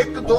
1-2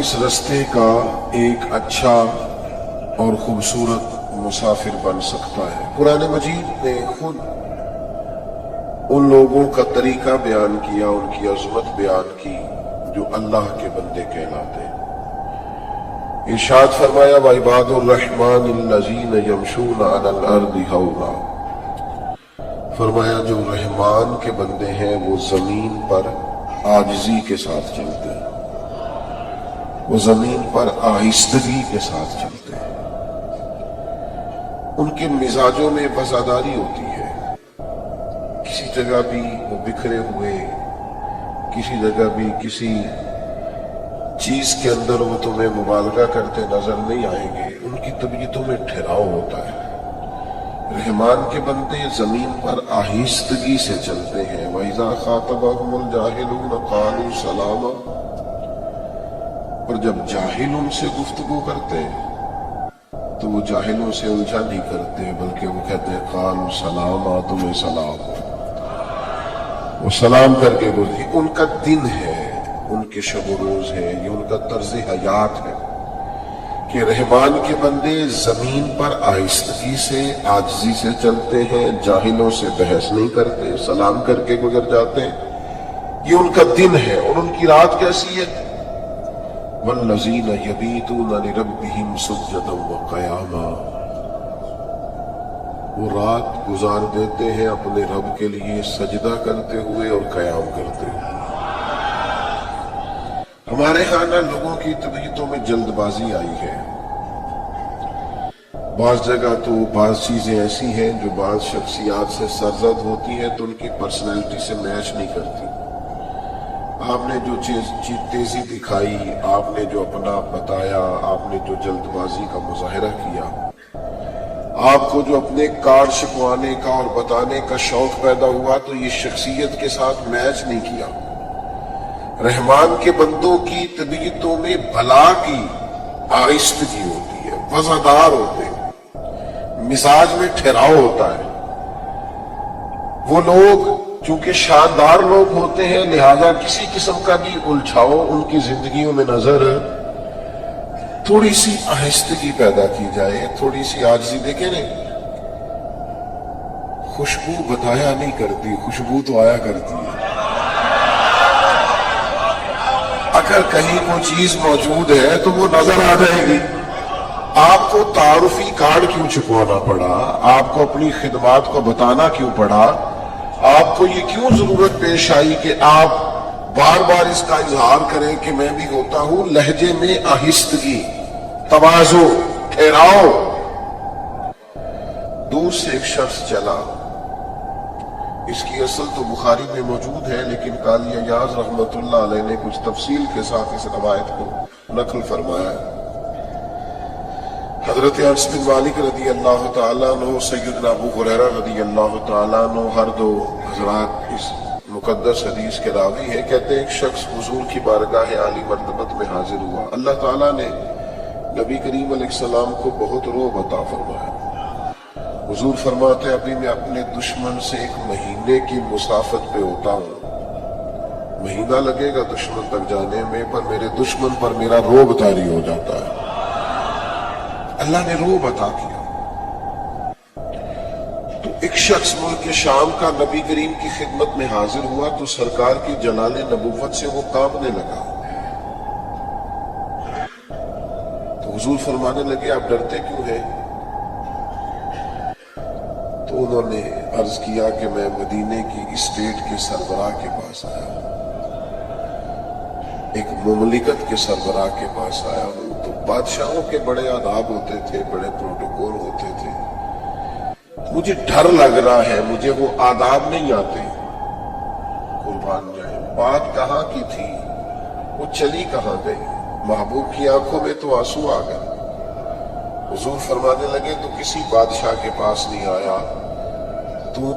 اس رستے کا ایک اچھا اور خوبصورت مسافر بن سکتا ہے۔ قرآن مجید نے خود ان لوگوں کا طریقہ بیان کیا، ان کی عظمت بیان کی جو اللہ کے بندے کہلاتے ہیں۔ ارشاد فرمایا وعباد الرحمن الذین یمشون علی الارض ہونا، فرمایا جو رحمان کے بندے ہیں وہ زمین پر عاجزی کے ساتھ چلتے ہیں، وہ زمین پر آہستگی کے ساتھ چلتے ہیں، ان کے مزاجوں میں وفاداری ہوتی ہے، کسی جگہ بھی وہ بکھرے ہوئے، کسی جگہ بھی کسی چیز کے اندر وہ تمہیں مبالغہ کرتے نظر نہیں آئیں گے، ان کی طبیعتوں میں ٹھہراؤ ہوتا ہے۔ رحمان کے بندے زمین پر آہستگی سے چلتے ہیں۔ وَإِذَا خَاطَبَهُمُ الْجَاهِلُونَ قَالُوا سَلَامًا، اور جب جاہل ان سے گفتگو کرتے تو وہ جاہلوں سے الجھا نہیں کرتے، بلکہ وہ کہتے ہیں قَالُوا سَلَامًا، تمہیں سلام ہو، وہ سلام کر کے گزری۔ ان کا دن ہے، ان کے شب و روز ہے، یہ ان کا طرز حیات ہے کہ رحمان کے بندے زمین پر آہستگی سے عاجزی سے چلتے ہیں، جاہلوں سے بحث نہیں کرتے، سلام کر کے گزر جاتے ہیں، یہ ان کا دن ہے۔ اور ان کی رات کیسی ہے؟ وَالَّذِينَ يَبِيتُونَ لِرَبِّهِمْ سُجَّدًا وَقِيَامًا، وہ رات گزار دیتے ہیں اپنے رب کے لیے سجدہ کرتے ہوئے اور قیام کرتے ہوئے۔ ہمارے ہاں نہ لوگوں کی طبیعتوں میں جلد بازی آئی ہے، بعض جگہ تو بعض چیزیں ایسی ہیں جو بعض شخصیات سے سرزد ہوتی ہیں تو ان کی پرسنالٹی سے میچ نہیں کرتی۔ آپ نے جو چیز تیزی دکھائی، آپ نے جو اپنا بتایا، آپ نے جو جلد بازی کا مظاہرہ کیا، آپ کو جو اپنے کارڈ چھپوانے کا اور بتانے کا شوق پیدا ہوا، تو یہ شخصیت کے ساتھ میچ نہیں کیا۔ رحمان کے بندوں کی طبیعتوں میں بھلا کی آہستگی ہوتی ہے، وفادار ہوتے ہیں، مزاج میں ٹھہراؤ ہوتا ہے۔ وہ لوگ چونکہ شاندار لوگ ہوتے ہیں، لہذا کسی قسم کا بھی الجھاؤ ان کی زندگیوں میں نظر، تھوڑی سی آہستگی پیدا کی جائے، تھوڑی سی عاجزی۔ دیکھیں نہیں، خوشبو بتایا نہیں کرتی، خوشبو تو آیا کرتی ہے۔ اگر کہیں کوئی چیز موجود ہے تو وہ نظر آ جائے گی۔ آپ کو تعارفی کارڈ کیوں چھپوانا پڑا؟ آپ کو اپنی خدمات کو بتانا کیوں پڑا؟ آپ کو یہ کیوں ضرورت پیش آئی کہ آپ بار بار اس کا اظہار کریں کہ میں بھی ہوتا ہوں؟ لہجے میں آہستگی، تواضع، ٹھہراؤ۔ دور سے ایک شخص چلا، اس کی اصل تو بخاری میں موجود ہے، لیکن قاضی ایاز رحمت اللہ علیہ نے کچھ تفصیل کے ساتھ اس روایت کو نقل فرمایا ہے۔ حضرت انس بن مالک رضی اللہ تعالیٰ عنہ، سیدنا ابو ہریرہ رضی اللہ تعالیٰ عنہ، ہر دو حضرات اس مقدس حدیث کے راوی ہیں۔ کہتے ہیں ایک شخص حضور کی بارگاہ عالی مرتبت میں حاضر ہوا، اللہ تعالیٰ نے نبی کریم علیہ السلام کو بہت رعب عطا فرمایا۔ حضور فرماتے ہیں ابھی میں اپنے دشمن سے 1 مہینے کی مسافت پہ ہوتا ہوں، مہینہ لگے گا دشمن تک جانے میں، پر میرے دشمن پر میرا رعب طاری ہو جاتا ہے۔ اللہ نے رعب عطا کیا۔ تو ایک شخص ملک شام کا نبی کریم کی خدمت میں حاضر ہوا تو سرکار کی جلال نبوت سے وہ کانپنے لگا۔ تو حضور فرمانے لگے آپ ڈرتے کیوں ہیں؟ تو انہوں نے عرض کیا کہ میں مدینے کی اسٹیٹ کے سربراہ کے پاس آیا ہوں، ایک مملکت کے سربراہ کے پاس آیا ہوں۔ تو بادشاہوں کے بڑے آداب ہوتے تھے، بڑے پروٹوکول ہوتے تھے، مجھے ڈر لگ رہا ہے، مجھے وہ آداب نہیں آتے۔ قربان جائیں، بات کہاں کی تھی، وہ چلی کہاں گئی؟ محبوب کی آنکھوں میں تو آنسو آ گئے۔ حضور فرمانے لگے تو کسی بادشاہ کے پاس نہیں آیا،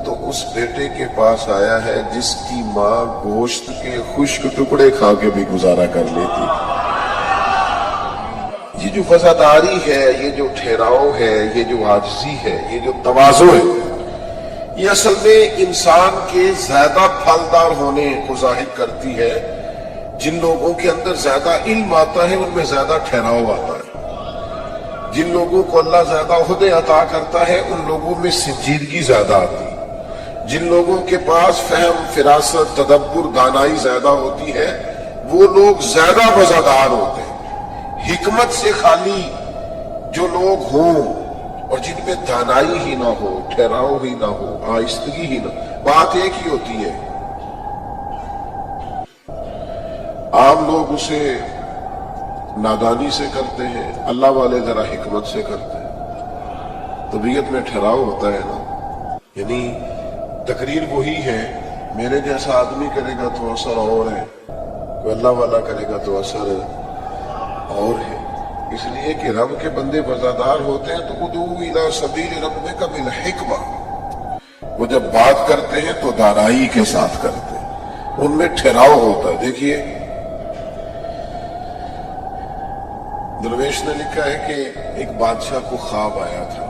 تو اس بیٹے کے پاس آیا ہے جس کی ماں گوشت کے خشک ٹکڑے کھا کے بھی گزارا کر لیتی۔ یہ جو وفاداری ہے، یہ جو ٹھہراؤ ہے، یہ جو عاجزی ہے، یہ جو تواضع ہے، یہ اصل میں انسان کے زیادہ پھلدار ہونے کو ظاہر کرتی ہے۔ جن لوگوں کے اندر زیادہ علم آتا ہے ان میں زیادہ ٹھہراؤ آتا ہے، جن لوگوں کو اللہ زیادہ عہدے عطا کرتا ہے ان لوگوں میں سنجیدگی زیادہ آتی ہے، جن لوگوں کے پاس فہم، فراست، تدبر، دانائی زیادہ ہوتی ہے وہ لوگ زیادہ وفادار ہوتے ہیں۔ حکمت سے خالی جو لوگ ہوں اور جن میں دانائی ہی نہ ہو، ٹھہراؤ ہی نہ ہو، آہستگی ہی نہ، بات ایک ہی ہوتی ہے، عام لوگ اسے نادانی سے کرتے ہیں، اللہ والے ذرا حکمت سے کرتے ہیں، طبیعت میں ٹھہراؤ ہوتا ہے نا۔ یعنی تقریر وہی ہے، میرے جیسا آدمی کرے گا تو اثر اور ہے، کوئی اللہ والا کرے گا تو اثر اور ہے، اس لیے کہ رب کے بندے وفادار ہوتے ہیں تو ادعو الی سبیل ربک بالحکمہ، وہ جب بات کرتے ہیں تو دانائی کے ساتھ کرتے ہیں، ان میں ٹھہراؤ ہوتا ہے۔ دیکھیے درویش نے لکھا ہے کہ ایک بادشاہ کو خواب آیا تھا،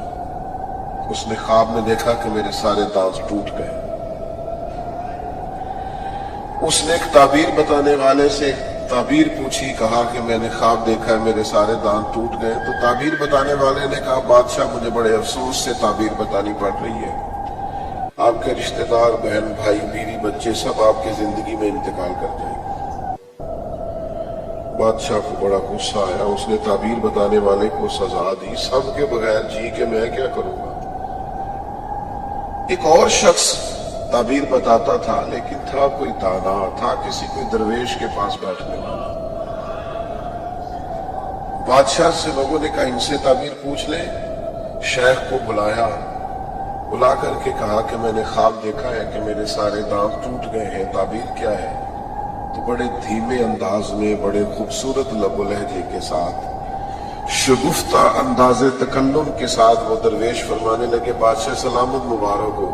اس نے خواب میں دیکھا کہ میرے سارے دانت ٹوٹ گئے۔ اس نے ایک تعبیر بتانے والے سے تعبیر پوچھی، کہا کہ میں نے خواب دیکھا ہے میرے سارے دانت ٹوٹ گئے، تو تعبیر بتانے والے نے کہا بادشاہ مجھے بڑے افسوس سے تعبیر بتانی پڑ رہی ہے، آپ کے رشتہ دار، بہن، بھائی، بیوی، بچے سب آپ کی زندگی میں انتقال کر جائیں گے۔ بادشاہ کو بڑا غصہ آیا، اس نے تعبیر بتانے والے کو سزا دی، سب کے بغیر جی کے میں کیا کروں گا۔ ایک اور شخص تعبیر بتاتا تھا لیکن تھا کوئی دانا، تھا کسی کوئی درویش کے پاس بیٹھنے والا۔ بادشاہ سے لوگوں نے کہا ان سے تعبیر پوچھ لیں، شیخ کو بلایا، بلا کر کے کہا کہ میں نے خواب دیکھا ہے کہ میرے سارے دانت ٹوٹ گئے ہیں، تعبیر کیا ہے؟ تو بڑے دھیمے انداز میں، بڑے خوبصورت لب و لہجے کے ساتھ، شگفتہ انداز تکلم کے ساتھ وہ درویش فرمانے لگے بادشاہ سلامت مبارک ہو،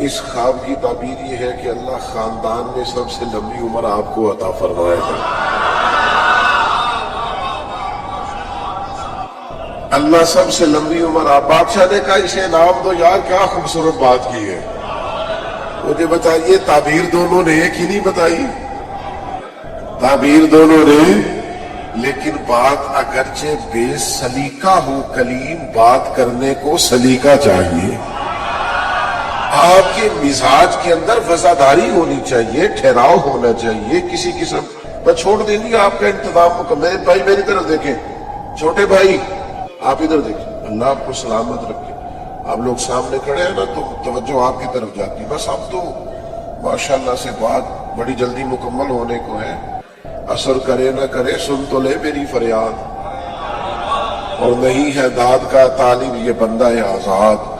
اس خواب کی تعبیر یہ ہے کہ اللہ خاندان میں سب سے لمبی عمر آپ کو عطا فرمائے گا، اللہ سب سے لمبی عمر آپ۔ بادشاہ نے کہا اسے انعام دو یار، کیا خوبصورت بات کی ہے، مجھے بتائیے تعبیر دونوں نے ایک ہی نہیں بتائی، تعبیر دونوں نے، لیکن بات اگرچہ بے سلیقہ ہو کلیم، بات کرنے کو سلیقہ چاہیے، آپ کے مزاج کے اندر وفاداری ہونی چاہیے، ٹھہراؤ ہونا چاہیے، کسی قسم میں چھوڑ دیں گے آپ کا انتظام مکمل۔ بھائی میری طرف دیکھیں، چھوٹے بھائی آپ ادھر دیکھیں، اللہ آپ کو سلامت رکھے، آپ لوگ سامنے کھڑے ہیں نا تو توجہ آپ کی طرف جاتی، بس اب تو ماشاءاللہ سے بات بڑی جلدی مکمل ہونے کو ہے، اثر کرے نہ کرے سن تو لے میری فریاد، اور نہیں ہے داد کا طالب یہ بندہ آزاد،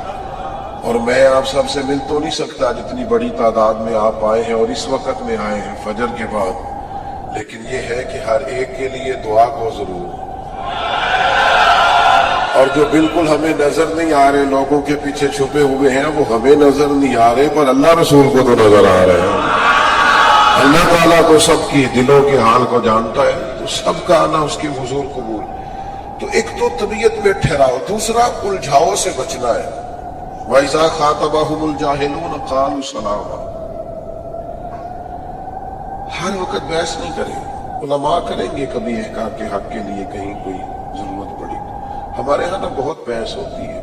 اور میں آپ سب سے مل تو نہیں سکتا جتنی بڑی تعداد میں آپ آئے ہیں اور اس وقت میں آئے ہیں فجر کے بعد، لیکن یہ ہے کہ ہر ایک کے لیے دعا کو ضرور، اور جو بالکل ہمیں نظر نہیں آ رہے لوگوں کے پیچھے چھپے ہوئے ہیں وہ ہمیں نظر نہیں آ رہے پر اللہ رسول کو تو نظر آ رہے ہیں، اللہ تعالیٰ تو سب کی دلوں کے حال کو جانتا ہے، تو سب کا آنا اس کی حضور قبول۔ تو ایک تو طبیعت میں ٹھہراؤ، دوسرا الجھاؤ سے بچنا ہے، وَإِذَا خَاطَبَهُمُ الْجَاهِلُونَ قَالُوا سَلَامًا، ہر وقت بحث نہیں کریں، علماء کریں گے کبھی احقاق کے حق کے لیے کہیں کوئی ضرورت پڑی، ہمارے ہاں نا بہت بحث ہوتی ہے،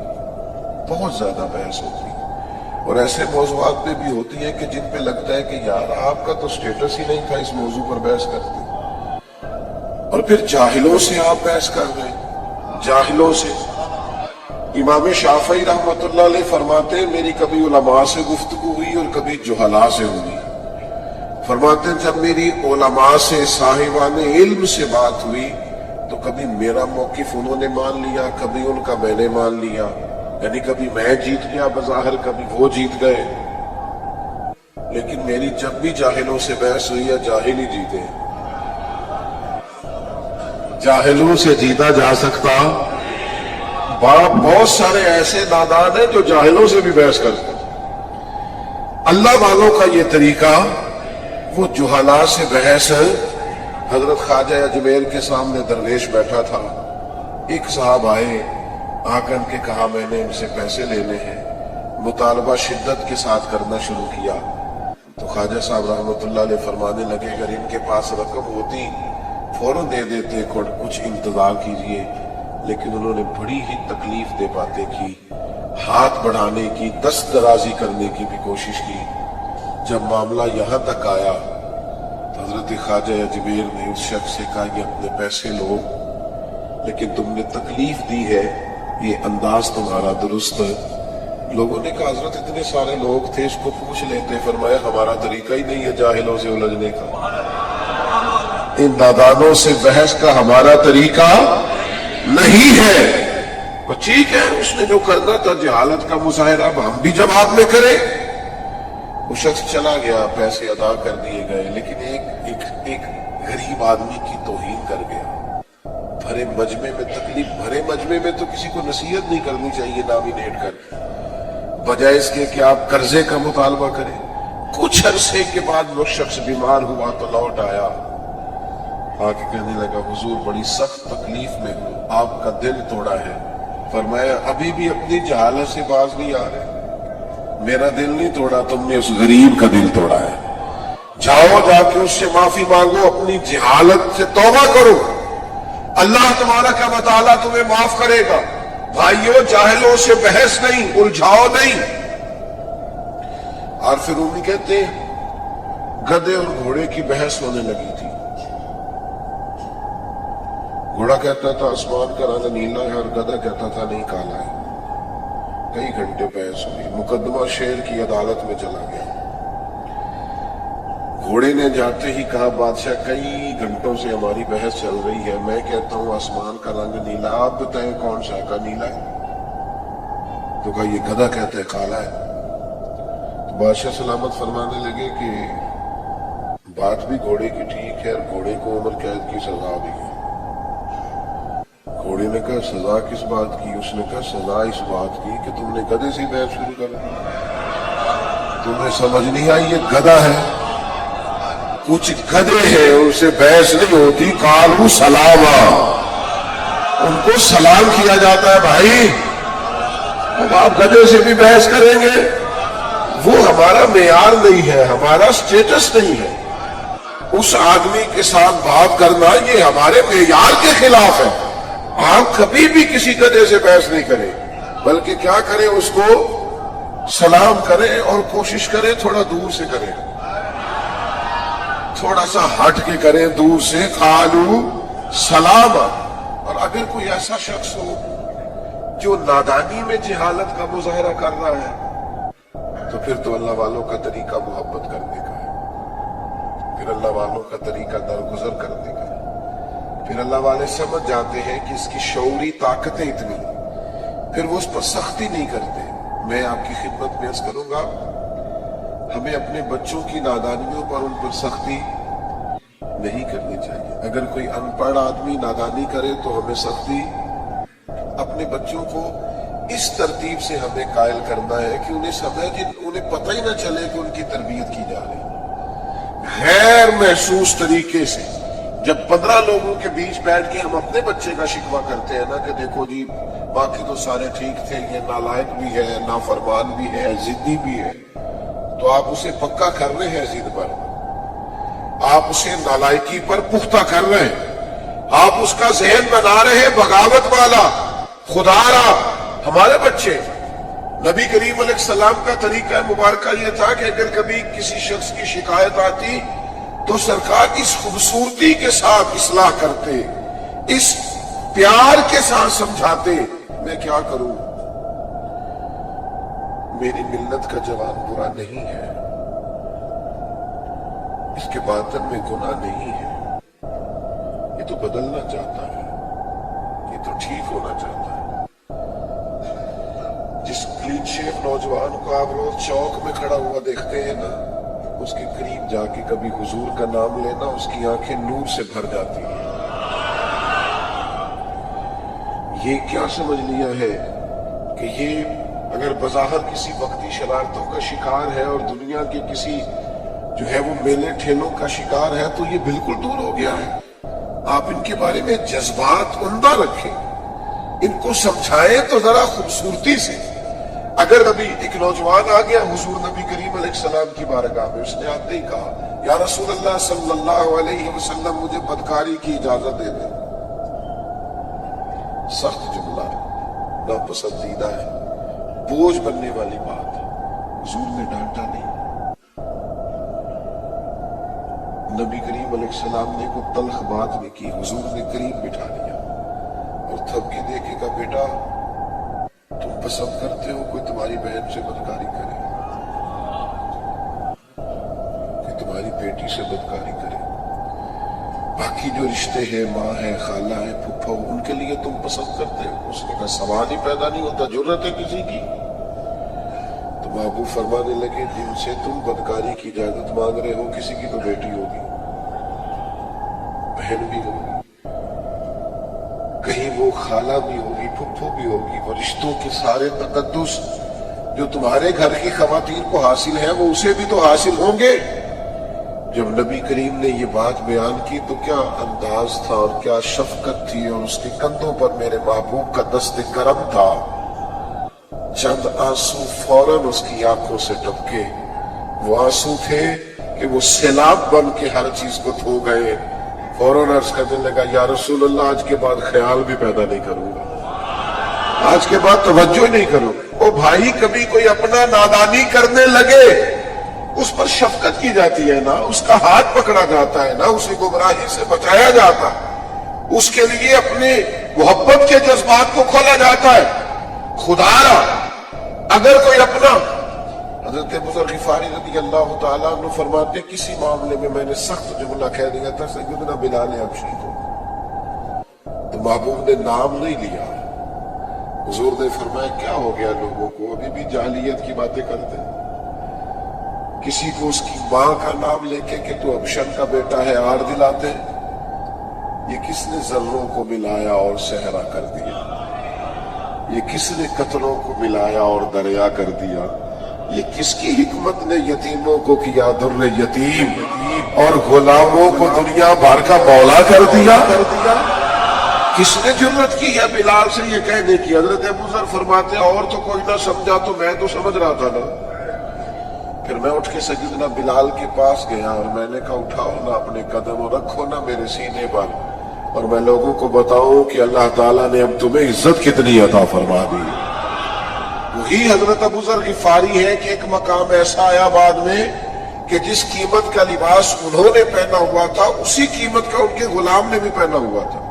بہت زیادہ بحث ہوتی ہے، اور ایسے موضوعات پہ بھی ہوتی ہے کہ جن پہ لگتا ہے کہ یار آپ کا تو سٹیٹس ہی نہیں تھا اس موضوع پر بحث کرتے، اور پھر جاہلوں سے آپ بحث کر رہے ہیں، جاہلوں سے۔ امام شافعی رحمۃ اللہ علیہ فرماتے ہیں میری کبھی علماء سے گفتگو ہوئی اور کبھی جہلاء سے ہوئی، فرماتے ہیں جب میری علماء سے صاحبان علم سے بات ہوئی تو کبھی میرا موقف انہوں نے مان لیا، کبھی ان کا میں نے مان لیا، یعنی کبھی میں جیت گیا بظاہر، کبھی وہ جیت گئے، لیکن میری جب بھی جاہلوں سے بحث ہوئی ہے جاہل ہی جیتے ہیں، جاہلوں سے جیتا جا سکتا، بہت سارے ایسے نادان ہیں جو جاہلوں سے بھی بحث کرتے ہیں، اللہ والوں کا یہ طریقہ، وہ جہلاء سے بحث ہے۔ حضرت خواجہ اجمیر کے سامنے درویش بیٹھا تھا، ایک صاحب آئے، آ کر کے کہا میں نے ان سے پیسے لینے ہیں، مطالبہ شدت کے ساتھ کرنا شروع کیا، تو خواجہ صاحب رحمۃ اللہ علیہ فرمانے لگے اگر ان کے پاس رقم ہوتی فوراً دے دیتے، کچھ انتظار کیجئے، لیکن انہوں نے بڑی ہی تکلیف دے باتیں کی، ہاتھ بڑھانے کی، دست درازی کرنے کی بھی کوشش کی۔ جب معاملہ یہاں تک آیا تو حضرت خواجہ اجمیر نے اس شخص سے کہا یہ اپنے پیسے لو، لیکن تم نے تکلیف دی ہے، یہ انداز تمہارا درست ہے۔ لوگوں نے کہا حضرت اتنے سارے لوگ تھے، اس کو پوچھ لیتے۔ فرمایا ہمارا طریقہ ہی نہیں ہے جاہلوں سے الجھنے کا، ان نادانوں سے بحث کا ہمارا طریقہ نہیں ہے۔ وہ ٹھیک ہے، اس نے جو کرنا تھا جہالت کا مظاہرہ، اب ہم بھی جواب میں کریں۔ وہ شخص چلا گیا، پیسے ادا کر دیے گئے، لیکن ایک غریب آدمی کی توہین کر گیا۔ بھرے مجمع میں تکلیف، بھرے مجمع میں تو کسی کو نصیحت نہیں کرنی چاہیے نامینیٹ کر، بجائے اس کے کہ آپ قرضے کا مطالبہ کریں۔ کچھ عرصے کے بعد وہ شخص بیمار ہوا تو لوٹ آیا، آ کے کہنے لگا حضور بڑی سخت تکلیف میں ہوں، آپ کا دل توڑا ہے۔ فرمایا ابھی بھی اپنی جہالت سے باز نہیں آ رہے، میرا دل نہیں توڑا، تم نے اس غریب کا دل توڑا ہے۔ جاؤ جا کے اس سے معافی مانگو، اپنی جہالت سے توبہ کرو، اللہ تبارک و تعالیٰ تمہیں معاف کرے گا۔ بھائیو جاہلوں سے بحث نہیں، الجھاؤ نہیں۔ اور پھر رومی کہتے ہیں گدھے اور گھوڑے کی بحث ہونے لگی تھی۔ گھوڑا کہتا تھا آسمان کا رنگ نیلا ہے اور گدھا کہتا تھا نہیں کالا ہے۔ کئی گھنٹے بحث ہوئی، مقدمہ شیر کی عدالت میں چلا گیا۔ گھوڑے نے جاتے ہی کہا بادشاہ کئی گھنٹوں سے ہماری بحث چل رہی ہے، میں کہتا ہوں آسمان کا رنگ نیلا، آپ بتائیں کون سا کا نیلا ہے؟ تو کہا یہ گدھا کہتا ہے کالا ہے۔ تو بادشاہ سلامت فرمانے لگے کہ بات بھی گھوڑے کی ٹھیک ہے اور گھوڑے کو عمر قید کی سزا بھی ہے۔ گھوڑے نے کہا سزا کس بات کی؟ اس نے کہا سزا اس بات کی کہ تم نے گدھے سے بحث شروع کر دی، تمہیں سمجھ نہیں آئی یہ گدھا ہے۔ کچھ گدھے ہیں ان سے بحث نہیں ہوتی، قالوا سلاما، ان کو سلام کیا جاتا ہے۔ بھائی اب آپ گدھے سے بھی بحث کریں گے، وہ ہمارا معیار نہیں ہے، ہمارا سٹیٹس نہیں ہے۔ اس آدمی کے ساتھ بات کرنا یہ ہمارے معیار کے خلاف ہے۔ آپ کبھی بھی کسی گدھے سے بحث نہیں کریں، بلکہ کیا کریں، اس کو سلام کریں اور کوشش کریں تھوڑا دور سے کریں، تھوڑا سا ہٹ کے کریں، دور سے۔ قالوا سلاما۔ اور اگر کوئی ایسا شخص ہو جو نادانی میں جہالت کا مظاہرہ کر رہا ہے تو پھر تو اللہ والوں کا طریقہ محبت کرنے کا ہے، پھر اللہ والوں کا طریقہ درگزر کرنے کا ہے، پھر اللہ والے سمجھ جاتے ہیں کہ اس کی شعوری طاقتیں اتنی، پھر وہ اس پر سختی نہیں کرتے۔ میں آپ کی خدمت میں عرض کروں گا، ہمیں اپنے بچوں کی نادانیوں پر ان پر سختی نہیں کرنی چاہیے۔ اگر کوئی ان پڑھ آدمی نادانی کرے تو ہمیں سختی، اپنے بچوں کو اس ترتیب سے ہمیں قائل کرنا ہے کہ انہیں پتہ ہی نہ چلے کہ ان کی تربیت کی جا رہی، غیر محسوس طریقے سے۔ جب 15 لوگوں کے بیچ بیٹھ کے ہم اپنے بچے کا شکوہ کرتے ہیں نا کہ دیکھو جی باقی تو سارے ٹھیک تھے، یہ نالائق بھی ہے، نافرمان بھی ہے، ضدی بھی ہے، تو آپ اسے پکا کر رہے ہیں ضد پر، آپ اسے نالائکی پر پختہ کر رہے ہیں، آپ اس کا ذہن بنا رہے ہیں بغاوت والا، خودارا۔ ہمارے بچے، نبی کریم علیہ السلام کا طریقہ مبارکہ یہ تھا کہ اگر کبھی کسی شخص کی شکایت آتی تو سرکار اس خوبصورتی کے ساتھ اصلاح کرتے، اس پیار کے ساتھ سمجھاتے۔ میں کیا کروں، میری ملت کا جوان برا نہیں ہے، اس کے باطن میں گناہ نہیں ہے، یہ تو بدلنا چاہتا ہے، یہ تو ٹھیک ہونا چاہتا ہے۔ جس کلین شیف نوجوان کو آپ روز چوک میں کھڑا ہوا دیکھتے ہیں نا، اس کے قریب جا کے کبھی حضور کا نام لینا، اس کی آنکھیں نور سے بھر جاتی ہیں۔ یہ کیا سمجھ لیا ہے کہ یہ اگر بظاہر کسی وقتی شرارتوں کا شکار ہے اور دنیا کے کسی جو ہے وہ میلے ٹھیلوں کا شکار ہے تو یہ بالکل دور ہو گیا ہے۔ آپ ان کے بارے میں جذبات عمدہ رکھیں، ان کو سمجھائیں تو ذرا خوبصورتی سے، اگر ابھی ایک نوجوان آ گیا حضور نبی کریم علیہ السلام کی بارگاہ میں، اس نے آتے ہی کہا یا رسول اللہ صلی اللہ علیہ وسلم مجھے بدکاری کی اجازت دے دیں، سخت جملہ ہے، ناپسندیدہ ہے، بوجھ بننے والی بات ہے، حضور نے ڈانٹا نہیں۔ نبی کریم علیہ السلام نے کوئی تلخ بات نہیں کی، حضور نے قریب بٹھا لیا اور تھپ کے دیکھے کہ بیٹا تم پسند کرتے ہو کوئی تمہاری بہن سے بدکاری کرے، کہ تمہاری بیٹی سے بدکاری کرے، باقی جو رشتے ہیں ماں ہے خالہ ہے پھپھا ان کے لیے تم پسند کرتے ہو؟ اس نے کہا سوال ہی پیدا نہیں ہوتا، جرت ہے کسی کی؟ تو محبوب فرمانے لگے جن سے تم بدکاری کی اجازت مانگ رہے ہو کسی کی تو بیٹی ہوگی، بہن بھی ہوگی، کہیں وہ خالہ بھی ہوگی پھپھو بھی ہوگی، وہ رشتوں کے سارے تقدس جو تمہارے گھر کی خواتین کو حاصل ہے وہ اسے بھی تو حاصل ہوں گے۔ جب نبی کریم نے یہ بات بیان کی تو کیا انداز تھا اور کیا شفقت تھی، اور اس کے کندھوں پر میرے محبوب کا دست کرم تھا۔ چند آنسو فوراً اس کی آنکھوں سے ٹپکے، وہ آنسو تھے کہ وہ سیلاب بن کے ہر چیز کو دھو گئے۔ فوراً عرض کرنے لگا یا رسول اللہ آج کے بعد خیال بھی پیدا نہیں کروں گا، آج کے بعد توجہ نہیں کروں گا۔ او بھائی کبھی کوئی اپنا نادانی کرنے لگے اس پر شفقت کی جاتی ہے نا، اس کا ہاتھ پکڑا جاتا ہے نا، اسے گمراہی سے بچایا جاتا ہے، اس کے لیے اپنے محبت کے جذبات کو کھولا جاتا ہے۔ خدا را اگر کوئی اپنا، حضرت ابو ذر غفاری رضی اللہ تعالیٰ عنہ فرماتے کسی معاملے میں میں نے سخت جملہ کہہ دیا تھا سیدنا بلال حبشی کو، تو محبوب نے نام نہیں لیا، حضور نے فرمایا کیا ہو گیا لوگوں کو ابھی بھی جاہلیت کی باتیں کرتے ہیں، کسی کو اس کی ماں کا نام لے کے کہ تو ابشر کا بیٹا ہے آر دلاتے ہیں۔ یہ کس نے ذروں کو ملایا اور صحرا کر دیا، یہ کس نے قطروں کو ملایا اور دریا کر دیا، یہ کس کی حکمت نے یتیموں کو کیا در یتیم اور غلاموں کو دنیا بھر کا مولا کر دیا؟ کس نے جرت کی ہے بلال سے یہ کہنے کی؟ حضرت ابو ذر فرماتے اور تو کوئی نہ سمجھا تو میں تو سمجھ رہا تھا نا۔ پھر میں اٹھ کے سیدنا بلال کے پاس گیا اور میں نے کہا اٹھاؤ نا اپنے قدم اور رکھو نا میرے سینے پر، اور میں لوگوں کو بتاؤں کہ اللہ تعالیٰ نے اب تمہیں عزت کتنی عطا فرما دی۔ وہی حضرت ابو ذر غفاری ہے کہ ایک مقام ایسا آیا بعد میں کہ جس قیمت کا لباس انہوں نے پہنا ہوا تھا اسی قیمت کا ان کے غلام نے بھی پہنا ہوا تھا۔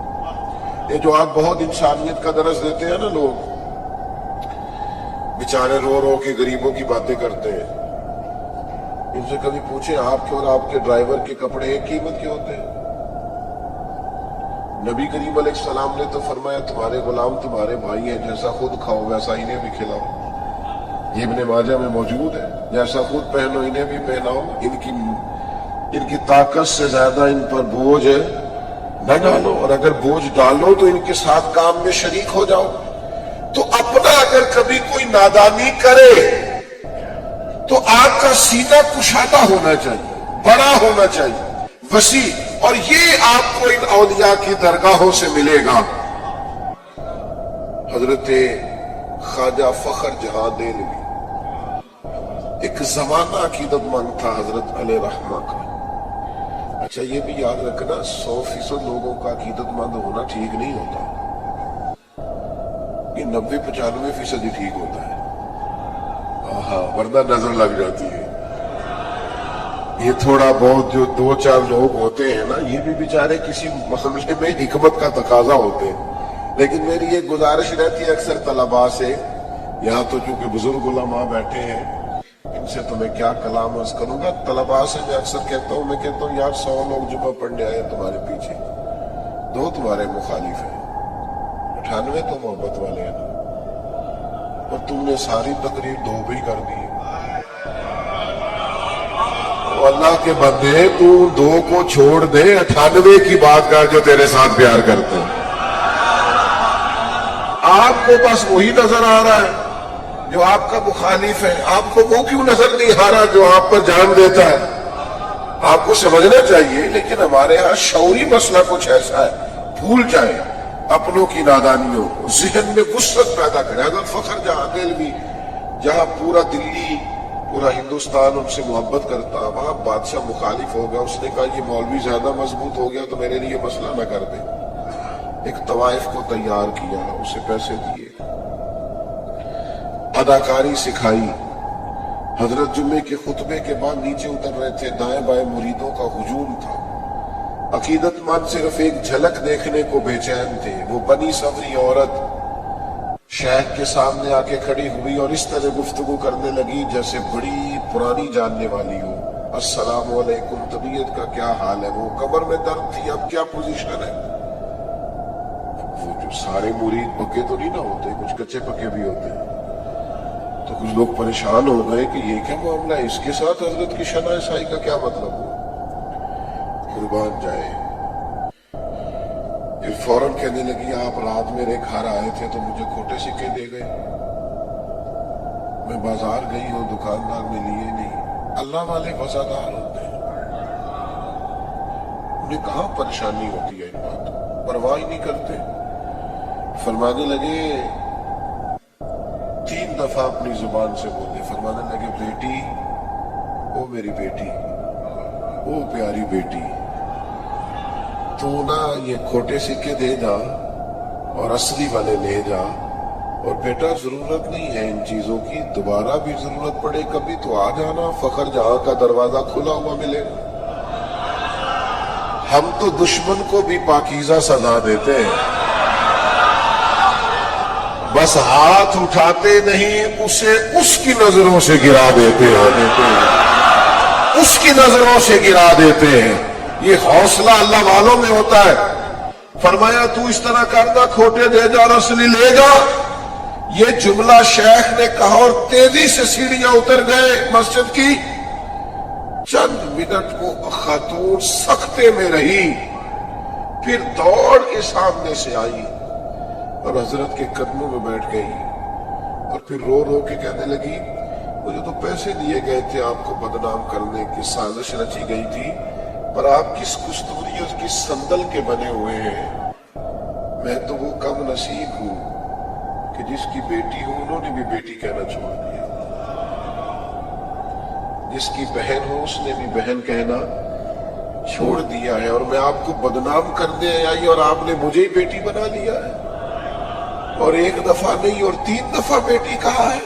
یہ جو آج بہت انسانیت کا درس دیتے ہیں نا لوگ، بیچارے رو رو کے غریبوں کی باتیں کرتے ہیں، ان سے کبھی پوچھیں آپ کے اور آپ کے ڈرائیور کے کپڑے ایک قیمت کے ہوتے ہیں؟ نبی کریم علیہ السلام نے تو فرمایا تمہارے غلام تمہارے بھائی ہیں، جیسا خود کھاؤ ویسا انہیں بھی کھلاؤ، یہ ابن ماجہ میں موجود ہے، جیسا خود پہنو انہیں بھی پہناؤ، ان کی طاقت سے زیادہ ان پر بوجھ نہ ڈالو، اور اگر بوجھ ڈالو تو ان کے ساتھ کام میں شریک ہو جاؤ۔ تو اپنا اگر کبھی کوئی نادانی کرے تو آپ کا سینہ کشادہ ہونا چاہیے، بڑا ہونا چاہیے، وسیع، اور یہ آپ کو ان اولیاء کی درگاہوں سے ملے گا۔ حضرت خواجہ فخر جہاں دہلوی ایک زمانہ عقیدت مند تھا حضرت علیہ رحمہ کا۔ اچھا یہ بھی یاد رکھنا 100% لوگوں کا عقیدت مند ہونا ٹھیک نہیں ہوتا، یہ 90-95% ہی ٹھیک ہوتا ہے، ورنہ نظر لگ جاتی ہے۔ یہ تھوڑا بہت جو 2-4 لوگ ہوتے ہیں نا، یہ بھی بیچارے کسی معاملے میں حکمت کا تقاضا ہوتے ہیں۔ لیکن میری یہ گزارش رہتی ہے اکثر طلباء سے، یہاں تو چونکہ بزرگ علماء بیٹھے ہیں ان سے تو میں کیا کلام عرض کروں گا، طلباء سے میں اکثر کہتا ہوں یار 100 لوگ جمعہ پڑھنے آئے تمہارے پیچھے، 2 تمہارے مخالف ہیں، 98 تو محبت والے ہیں، اور تم نے ساری تقریر 2 بھی کر دی۔ اللہ کے بندے تو 2 کو چھوڑ دے، 98 کی بات کر جو تیرے ساتھ پیار کرتے ہیں۔ آپ کو بس وہی نظر آ رہا ہے جو آپ کا مخالف ہے، آپ کو وہ کیوں نظر نہیں آ رہا جو آپ پر جان دیتا ہے؟ آپ کو سمجھنا چاہیے، لیکن ہمارے ہاں شعوری مسئلہ کچھ ایسا ہے، بھول جائیں اپنوں کی نادانیوں کو، ذہن میں وسعت پیدا کرے۔ حضرت فخر جہاں دہلوی جہاں پورا دلی پورا ہندوستان ان سے محبت کرتا، وہاں بادشاہ مخالف ہو گیا. اس نے کہا یہ مولوی زیادہ مضبوط ہو گیا تو میرے لیے مسئلہ نہ کر دے. ایک طوائف کو تیار کیا، اسے پیسے دیے، اداکاری سکھائی. حضرت جمعے کے خطبے کے بعد نیچے اتر رہے تھے، دائیں بائیں مریدوں کا ہجوم تھا. عقیدت مند صرف ایک جھلک دیکھنے کو بے چین تھے. وہ بنی سوری عورت شیخ کے سامنے آ کے کھڑی ہوئی اور اس طرح گفتگو کرنے لگی جیسے بڑی پرانی جاننے والی ہو. السلام علیکم، طبیعت کا کیا حال ہے؟ وہ کمر میں درد تھی، اب کیا پوزیشن ہے؟ وہ جو سارے مرید پکے تو نہیں نہ ہوتے، کچھ کچے پکے بھی ہوتے ہیں. تو کچھ لوگ پریشان ہو گئے کہ یہ کیا معاملہ ہے، اس کے ساتھ حضرت کی شناسائی کا کیا مطلب ہو؟ قربان جائے. پھر فوراً کہنے لگی آپ رات میرے گھر آئے تھے تو مجھے کھوٹے سکے دے گئے، میں بازار گئی ہوں دکاندار نے لیے نہیں. اللہ والے وفادار ہوتے ہیں، انہیں کہاں پریشانی ہوتی ہے، ان بات پرواہ ہی نہیں کرتے. فرمانے لگے 3 دفعہ اپنی زبان سے بولے. فرمانے لگے بیٹی، او میری بیٹی، او پیاری بیٹی، تو نا یہ کھوٹے سکے دے جا اور اصلی والے لے جا. اور بیٹا ضرورت نہیں ہے ان چیزوں کی، دوبارہ بھی ضرورت پڑے کبھی تو آ جانا، فخر جہاں کا دروازہ کھلا ہوا ملے گا. ہم تو دشمن کو بھی پاکیزہ سزا دیتے ہیں، بس ہاتھ اٹھاتے نہیں، اسے اس کی نظروں سے گرا دیتے ہیں، اس کی نظروں سے گرا دیتے ہیں. یہ حوصلہ اللہ والوں میں ہوتا ہے. فرمایا تو اس طرح کرنا، کھوٹے دے جا اور اصلی لے جا. یہ جملہ شیخ نے کہا اور تیزی سے سیڑھیاں اتر گئے مسجد کی. چند منٹ کو خاتون سکتے میں رہی، پھر دوڑ کے سامنے سے آئی اور حضرت کے قدموں میں بیٹھ گئی اور پھر رو رو کے کہنے لگی مجھے تو پیسے دیے گئے تھے آپ کو بدنام کرنے کی، سازش رچی گئی تھی، پر آپ کس کستوری اور کس سندل کے بنے ہوئے ہیں. میں تو وہ کم نصیب ہوں کہ جس کی بیٹی ہوں انہوں نے بھی بیٹی کہنا چھوڑ دیا، جس کی بہن ہو اس نے بھی بہن کہنا چھوڑ دیا ہے، اور میں آپ کو بدنام کرنے آئی اور آپ نے مجھے ہی بیٹی بنا لیا ہے. اور 1 دفعہ نہیں اور 3 دفعہ بیٹی کہا ہے.